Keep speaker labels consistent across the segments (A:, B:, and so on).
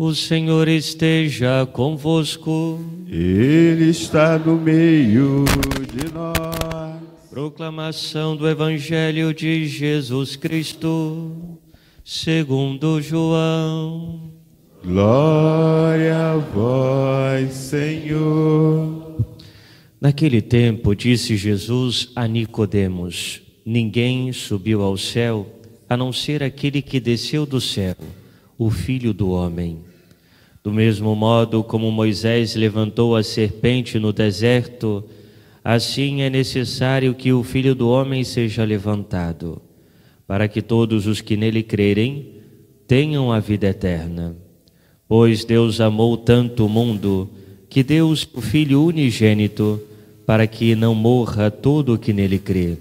A: O Senhor esteja convosco.
B: Ele está no meio de nós.
A: Proclamação do Evangelho de Jesus Cristo, segundo João.
B: Glória a vós, Senhor.
A: Naquele tempo disse Jesus a Nicodemos: ninguém subiu ao céu, a não ser aquele que desceu do céu, o Filho do Homem. Do mesmo modo como Moisés levantou a serpente no deserto, assim é necessário que o Filho do Homem seja levantado, para que todos os que nele crerem tenham a vida eterna. Pois Deus amou tanto o mundo, que deu o Filho unigênito, para que não morra todo o que nele crê,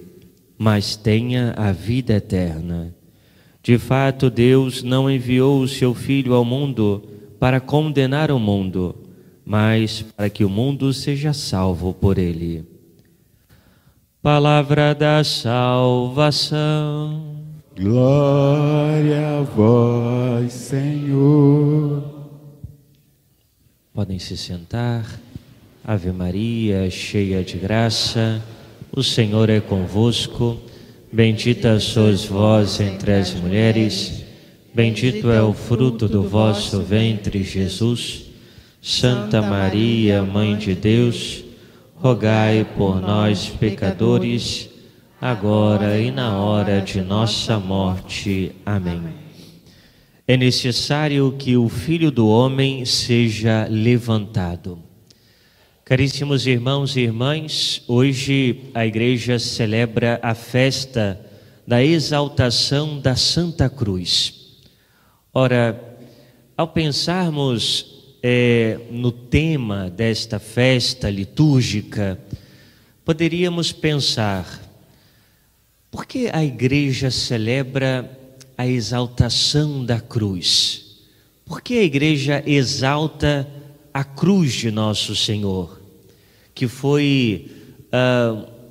A: mas tenha a vida eterna. De fato, Deus não enviou o seu Filho ao mundo para condenar o mundo, mas para que o mundo seja salvo por ele. Palavra da salvação.
B: Glória a vós, Senhor.
A: Podem se sentar. Ave Maria, cheia de graça, o Senhor é convosco. Bendita sois vós entre as mulheres, bendito é o fruto do vosso ventre, Jesus. Santa Maria, Mãe de Deus, rogai por nós, pecadores, agora e na hora de nossa morte. Amém. É necessário que o Filho do Homem seja levantado. Caríssimos irmãos e irmãs, hoje a Igreja celebra a festa da exaltação da Santa Cruz. Ora, ao pensarmos no tema desta festa litúrgica, poderíamos pensar: por que a Igreja celebra a exaltação da cruz? Por que a Igreja exalta a cruz de nosso Senhor, que foi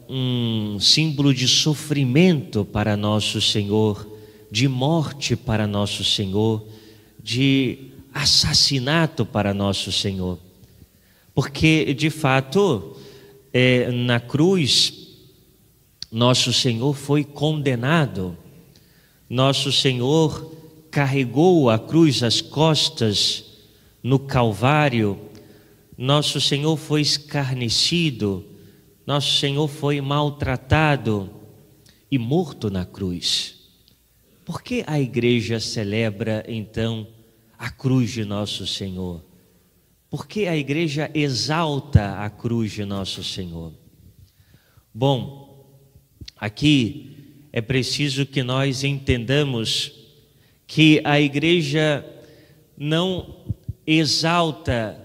A: um símbolo de sofrimento para nosso Senhor, de morte para nosso Senhor, de assassinato para nosso Senhor? Porque, de fato, na cruz, nosso Senhor foi condenado. Nosso Senhor carregou a cruz às costas no Calvário. Nosso Senhor foi escarnecido, nosso Senhor foi maltratado e morto na cruz. Por que a Igreja celebra, então, a cruz de nosso Senhor? Por que a Igreja exalta a cruz de nosso Senhor? Bom, aqui é preciso que nós entendamos que a Igreja não exalta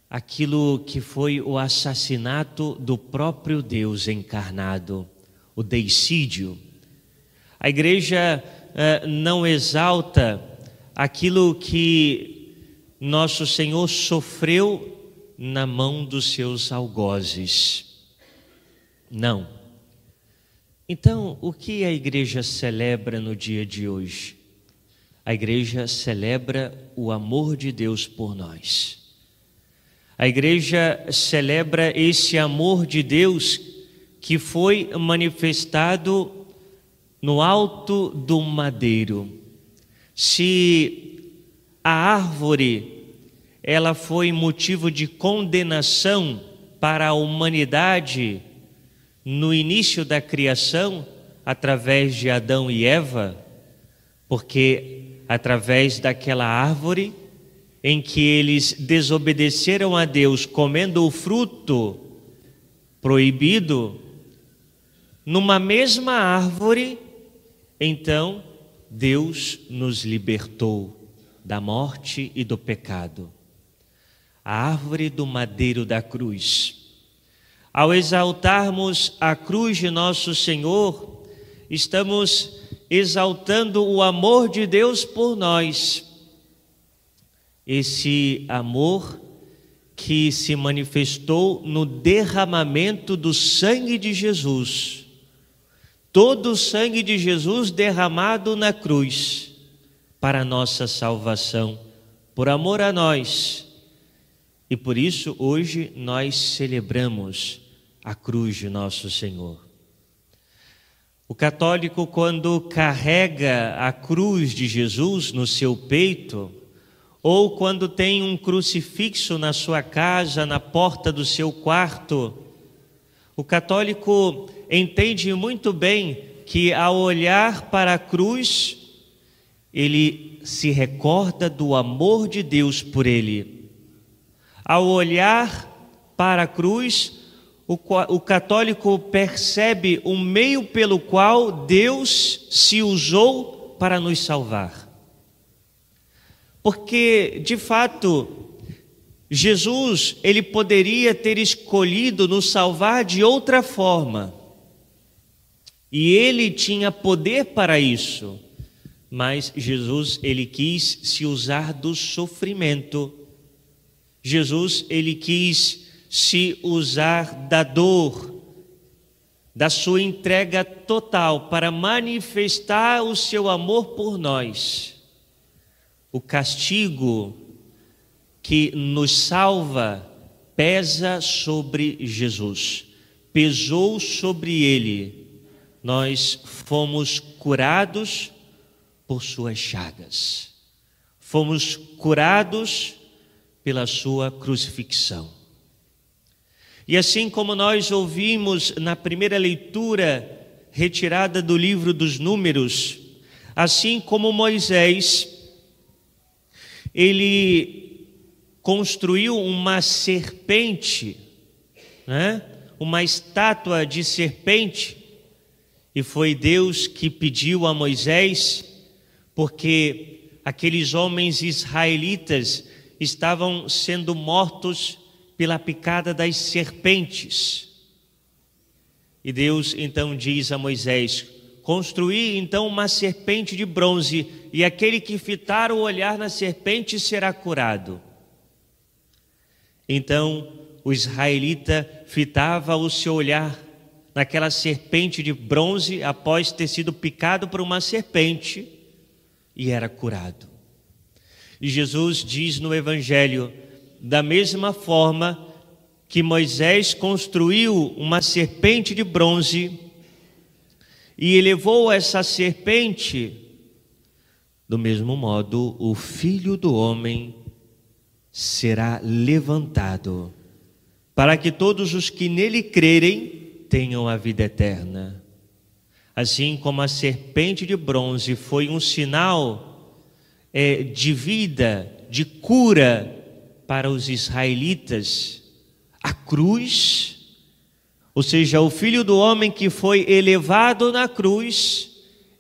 A: aquilo que foi o assassinato do próprio Deus encarnado, o deicídio. A Igreja não exalta aquilo que nosso Senhor sofreu na mão dos seus algozes. Não. Então, o que a Igreja celebra no dia de hoje? A Igreja celebra o amor de Deus por nós. A Igreja celebra esse amor de Deus que foi manifestado no alto do madeiro. Se a árvore, ela foi motivo de condenação para a humanidade no início da criação, através de Adão e Eva, porque através daquela árvore em que eles desobedeceram a Deus, comendo o fruto proibido, numa mesma árvore, então Deus nos libertou da morte e do pecado. A árvore do madeiro da cruz. Ao exaltarmos a cruz de nosso Senhor, estamos exaltando o amor de Deus por nós. Esse amor que se manifestou no derramamento do sangue de Jesus. Todo o sangue de Jesus derramado na cruz para a nossa salvação, por amor a nós. E por isso hoje nós celebramos a cruz de nosso Senhor. O católico, quando carrega a cruz de Jesus no seu peito, ou quando tem um crucifixo na sua casa, na porta do seu quarto, o católico entende muito bem que ao olhar para a cruz, ele se recorda do amor de Deus por ele. Ao olhar para a cruz, o católico percebe o meio pelo qual Deus se usou para nos salvar. Porque, de fato, Jesus, ele poderia ter escolhido nos salvar de outra forma. E ele tinha poder para isso. Mas Jesus, ele quis se usar do sofrimento. Jesus, ele quis se usar da dor, da sua entrega total para manifestar o seu amor por nós. O castigo que nos salva pesa sobre Jesus, pesou sobre ele. Nós fomos curados por suas chagas, fomos curados pela sua crucifixão. E assim como nós ouvimos na primeira leitura retirada do livro dos Números, assim como Moisés, ele construiu uma serpente, uma estátua de serpente, e foi Deus que pediu a Moisés, porque aqueles homens israelitas estavam sendo mortos pela picada das serpentes. E Deus então diz a Moisés: construí então uma serpente de bronze, e aquele que fitar o olhar na serpente será curado. Então o israelita fitava o seu olhar naquela serpente de bronze após ter sido picado por uma serpente e era curado. E Jesus diz no Evangelho: da mesma forma que Moisés construiu uma serpente de bronze e elevou essa serpente, do mesmo modo o Filho do Homem será levantado, para que todos os que nele crerem tenham a vida eterna. Assim como a serpente de bronze foi um sinal de vida, de cura para os israelitas, a cruz, ou seja, o Filho do Homem que foi elevado na cruz,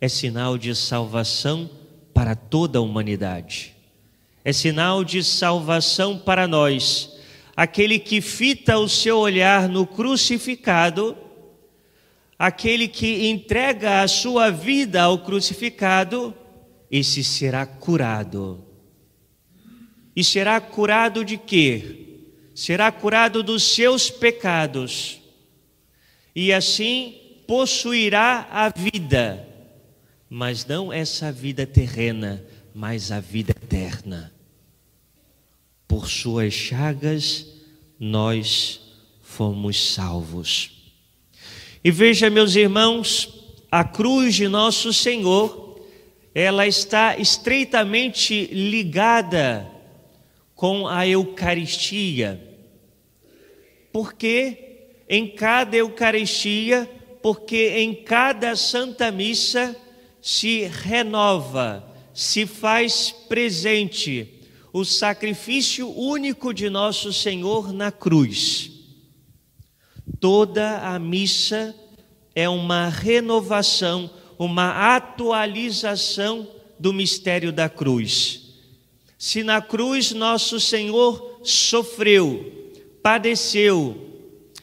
A: é sinal de salvação para toda a humanidade. É sinal de salvação para nós. Aquele que fita o seu olhar no crucificado, aquele que entrega a sua vida ao crucificado, esse será curado. E será curado de quê? Será curado dos seus pecados. E assim possuirá a vida, mas não essa vida terrena, mas a vida eterna. Por suas chagas nós fomos salvos. E veja, meus irmãos, a cruz de nosso Senhor, ela está estreitamente ligada com a Eucaristia. Porque em cada Eucaristia, porque em cada Santa Missa se renova, se faz presente o sacrifício único de nosso Senhor na cruz. Toda a missa é uma renovação, uma atualização do mistério da cruz. Se na cruz nosso Senhor sofreu, padeceu,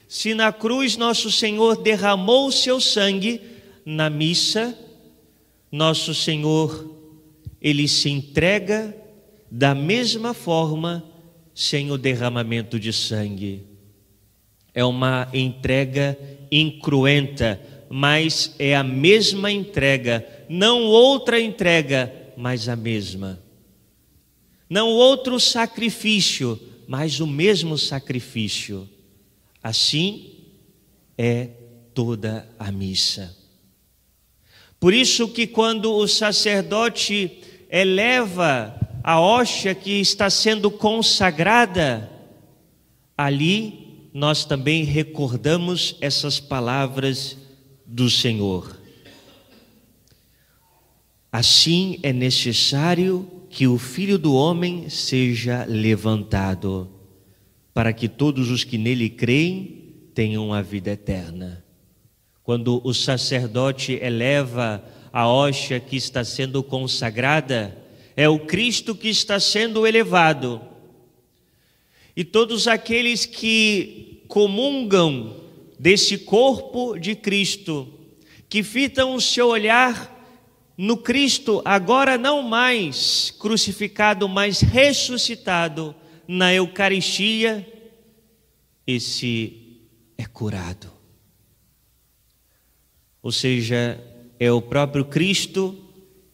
A: se na cruz nosso Senhor derramou o seu sangue, na missa, nosso Senhor, ele se entrega da mesma forma, sem o derramamento de sangue. É uma entrega incruenta, mas é a mesma entrega, não outra entrega, mas a mesma. não outro sacrifício, mas o mesmo sacrifício. Assim é toda a missa. Por isso que quando o sacerdote eleva a hóstia que está sendo consagrada, ali nós também recordamos essas palavras do Senhor. Assim é necessário que o Filho do Homem seja levantado, para que todos os que nele creem tenham a vida eterna. Quando o sacerdote eleva a hóstia que está sendo consagrada, é o Cristo que está sendo elevado. E todos aqueles que comungam desse corpo de Cristo, que fitam o seu olhar no Cristo, agora não mais crucificado, mas ressuscitado na Eucaristia, esse é curado. Ou seja, é o próprio Cristo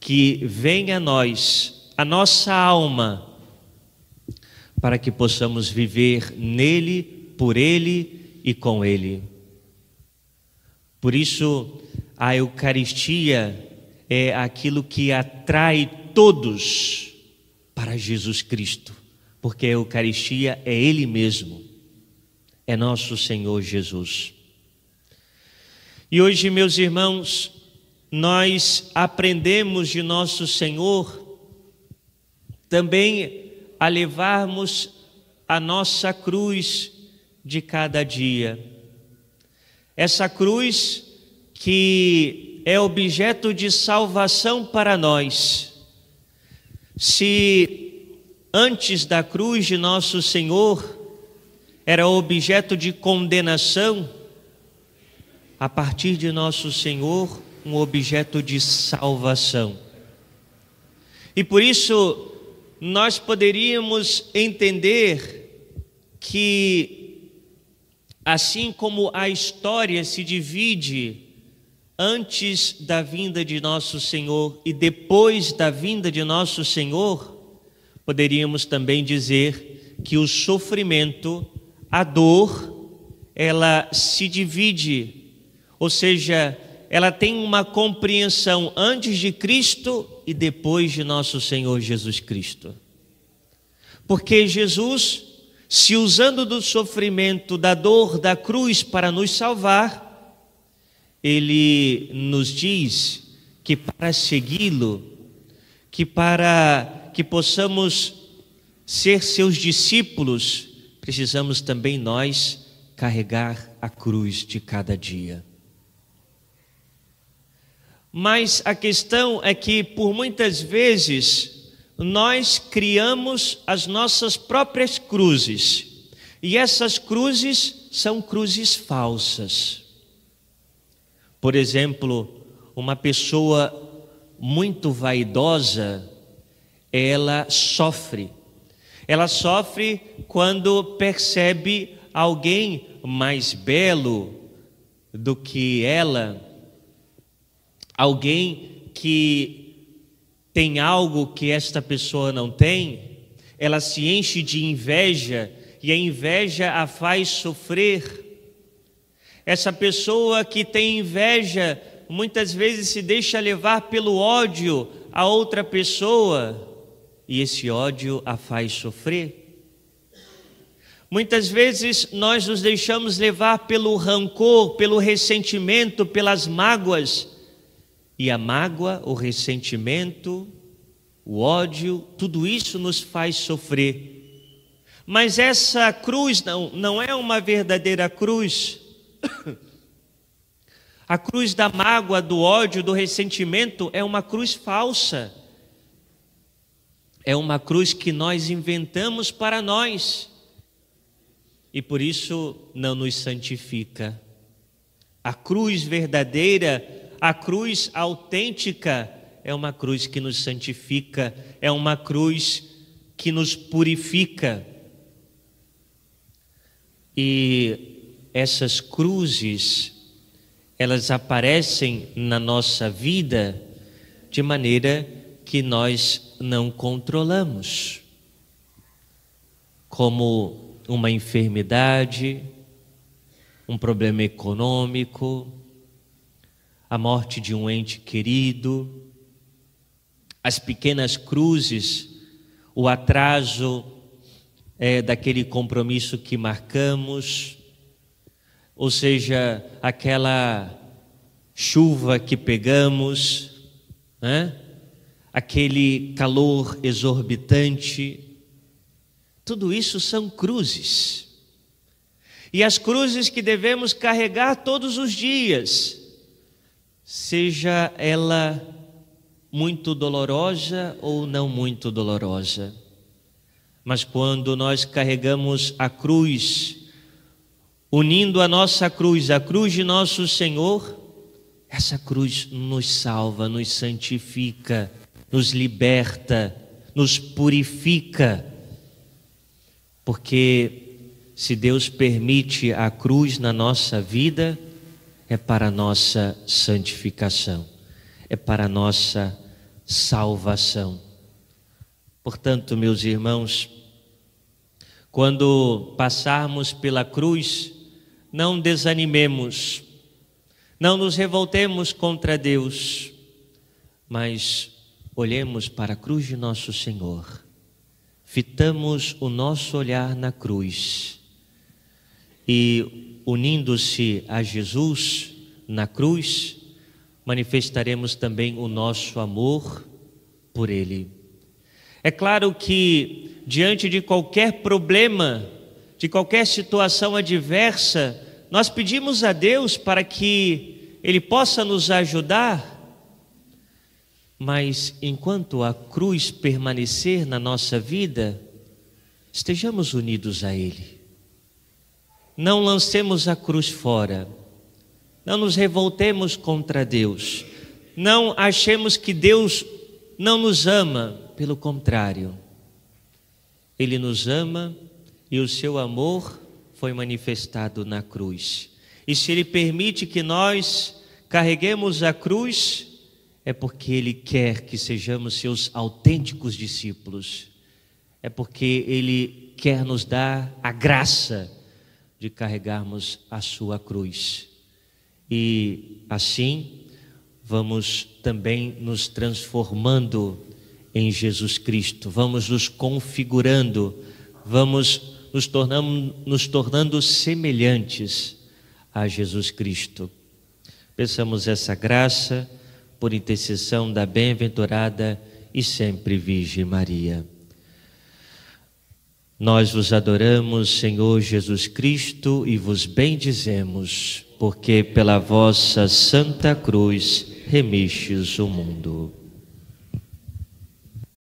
A: que vem a nós, a nossa alma, para que possamos viver nele, por ele e com ele. Por isso, a Eucaristia é aquilo que atrai todos para Jesus Cristo, porque a Eucaristia é Ele mesmo, é nosso Senhor Jesus. E hoje, meus irmãos, nós aprendemos de nosso Senhor também a levarmos a nossa cruz de cada dia. Essa cruz que é objeto de salvação para nós. Se antes da cruz de nosso Senhor era objeto de condenação, a partir de nosso Senhor, um objeto de salvação. E por isso, nós poderíamos entender que, assim como a história se divide antes da vinda de nosso Senhor e depois da vinda de nosso Senhor, poderíamos também dizer que o sofrimento, a dor, ela se divide, ou seja, ela tem uma compreensão antes de Cristo e depois de nosso Senhor Jesus Cristo. Porque Jesus, se usando do sofrimento, da dor, da cruz para nos salvar, Ele nos diz que para segui-lo, que para que possamos ser seus discípulos, precisamos também nós carregar a cruz de cada dia. Mas a questão é que, por muitas vezes, nós criamos as nossas próprias cruzes, e essas cruzes são cruzes falsas. Por exemplo, uma pessoa muito vaidosa, ela sofre quando percebe alguém mais belo do que ela, alguém que tem algo que esta pessoa não tem, ela se enche de inveja e a inveja a faz sofrer. Essa pessoa que tem inveja muitas vezes se deixa levar pelo ódio a outra pessoa e esse ódio a faz sofrer. Muitas vezes nós nos deixamos levar pelo rancor, pelo ressentimento, pelas mágoas, e a mágoa, o ressentimento, o ódio, tudo isso nos faz sofrer. Mas essa cruz não é uma verdadeira cruz. A cruz da mágoa, do ódio, do ressentimento é uma cruz falsa. É uma cruz que nós inventamos para nós. E por isso não nos santifica. A cruz verdadeira, a cruz autêntica, é uma cruz que nos santifica, é uma cruz que nos purifica. E essas cruzes, elas aparecem na nossa vida de maneira que nós não controlamos. como uma enfermidade, um problema econômico, a morte de um ente querido, as pequenas cruzes, o atraso daquele compromisso que marcamos, ou seja, aquela chuva que pegamos, né? Aquele calor exorbitante, tudo isso são cruzes. E as cruzes que devemos carregar todos os dias, seja ela muito dolorosa ou não muito dolorosa. Mas quando nós carregamos a cruz, unindo a nossa cruz, a cruz de nosso Senhor, essa cruz nos salva, nos santifica, nos liberta, nos purifica. Porque se Deus permite a cruz na nossa vida, é para a nossa santificação, é para a nossa salvação. Portanto, meus irmãos, quando passarmos pela cruz, não desanimemos, não nos revoltemos contra Deus, mas olhemos para a cruz de nosso Senhor, fitamos o nosso olhar na cruz e, unindo-se a Jesus na cruz, manifestaremos também o nosso amor por Ele. É claro que, diante de qualquer problema, de qualquer situação adversa, nós pedimos a Deus para que Ele possa nos ajudar, mas enquanto a cruz permanecer na nossa vida, estejamos unidos a Ele. Não lancemos a cruz fora, não nos revoltemos contra Deus, não achemos que Deus não nos ama, pelo contrário, Ele nos ama e o seu amor foi manifestado na cruz. E se Ele permite que nós carreguemos a cruz, é porque Ele quer que sejamos seus autênticos discípulos, é porque Ele quer nos dar a graça de carregarmos a sua cruz. E assim vamos também nos transformando em Jesus Cristo, vamos nos configurando, vamos nos tornando semelhantes a Jesus Cristo. Peçamos essa graça por intercessão da bem-aventurada e sempre Virgem Maria. Nós vos adoramos, Senhor Jesus Cristo, e vos bendizemos, porque pela vossa Santa Cruz remistes o mundo.